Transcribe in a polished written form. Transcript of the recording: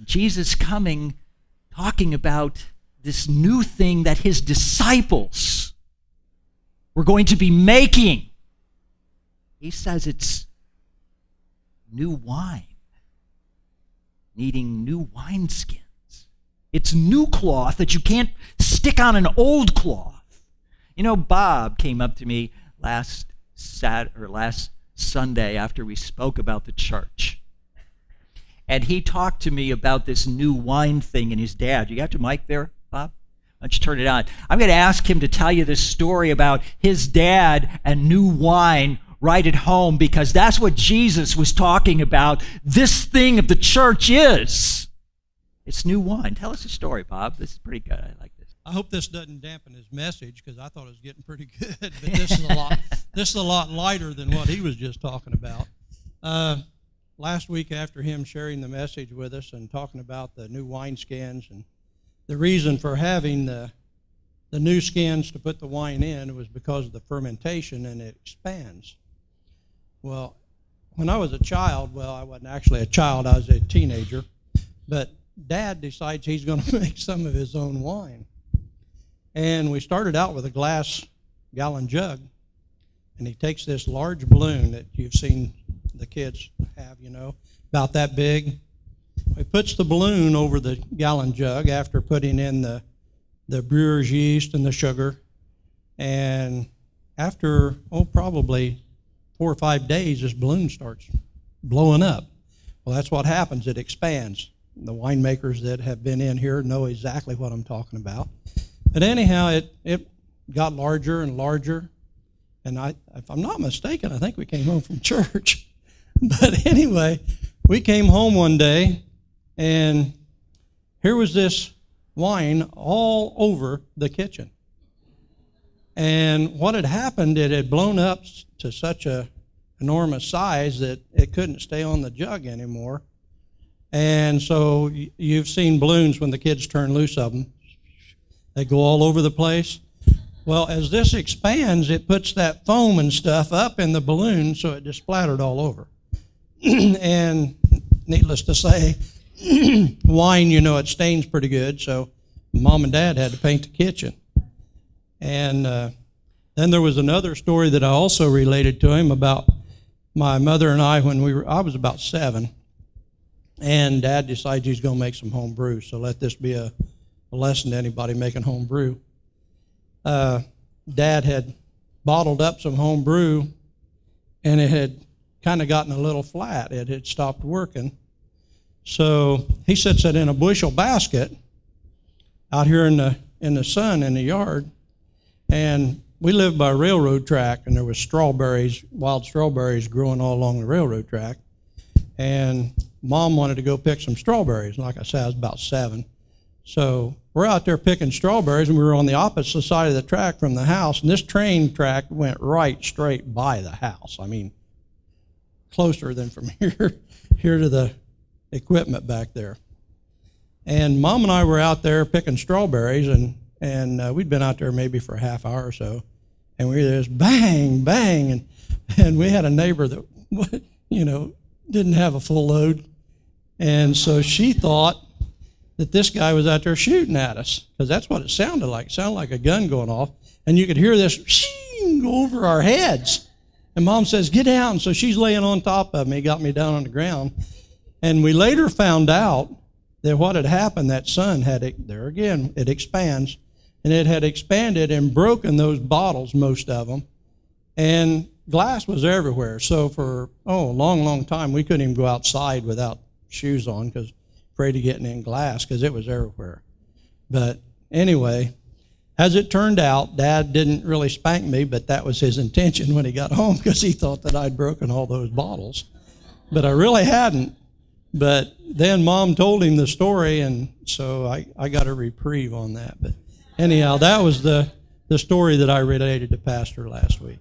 Jesus coming, talking about this new thing that his disciples were going to be making. He says it's new wine, needing new wineskins. It's new cloth that you can't stick on an old cloth. You know, Bob came up to me last Sunday after we spoke about the church. And he talked to me about this new wine thing and his dad. You got your mic there, Bob? Why don't you turn it on? I'm going to ask him to tell you this story about his dad and new wine right at home, because that's what Jesus was talking about. This thing of the church is. It's new wine. Tell us a story, Bob. This is pretty good. I like this. I hope this doesn't dampen his message, because I thought it was getting pretty good. But this is a lot lighter than what he was just talking about. Last week, after him sharing the message with us and talking about the new wineskins and the reason for having the new skins to put the wine in was because of the fermentation, and it expands. Well, when I was a child, well, I wasn't actually a child, I was a teenager, but Dad decides he's going to make some of his own wine. And we started out with a gallon jug, and he takes this large balloon that you've seen the kids have, you know, about that big. He puts the balloon over the gallon jug after putting in the brewer's yeast and the sugar. And after, probably 4 or 5 days, this balloon starts blowing up. Well, that's what happens. It expands. The winemakers that have been in here know exactly what I'm talking about. But anyhow, it got larger and larger. And if I'm not mistaken, I think we came home from church. But anyway, we came home one day, and here was this wine all over the kitchen. And what had happened, it had blown up to such an enormous size that it couldn't stay on the jug anymore. And so you've seen balloons when the kids turn loose of them. They go all over the place. Well, as this expands, it puts that foam and stuff up in the balloon, so it just splattered all over. And needless to say, wine, you know, it stains pretty good, so Mom and Dad had to paint the kitchen. And then there was another story that I also related to him about my mother and I when I was about 7, and Dad decides he's going to make some home brew. So let this be a lesson to anybody making home brew. Dad had bottled up some home brew, and it had kind of gotten a little flat. It had stopped working. So he sets it in a bushel basket out here in the sun in the yard. And we lived by a railroad track, and there was strawberries, wild strawberries growing all along the railroad track. And Mom wanted to go pick some strawberries. Like I said, I was about 7. So we're out there picking strawberries, and we were on the opposite side of the track from the house. And this train track went right straight by the house. I mean, closer than from here to the equipment back there. And Mom and I were out there picking strawberries, and we'd been out there maybe for a half hour or so, and we just bang, bang, and we had a neighbor that, you know, didn't have a full load, and so she thought that this guy was out there shooting at us, because that's what it sounded like. It sounded like a gun going off, and you could hear this go over our heads. And Mom says, "Get down." So she's laying on top of me, got me down on the ground. And we later found out that what had happened, that sun there again, it expands, and it had expanded and broken those bottles, most of them, and glass was everywhere. So for, a long, long time, we couldn't even go outside without shoes on, because afraid of getting in glass, because it was everywhere. But anyway, as it turned out, Dad didn't really spank me, but that was his intention when he got home, because he thought that I'd broken all those bottles. But I really hadn't. But then Mom told him the story, and so I got a reprieve on that. But anyhow, that was the story that I related to Pastor last week.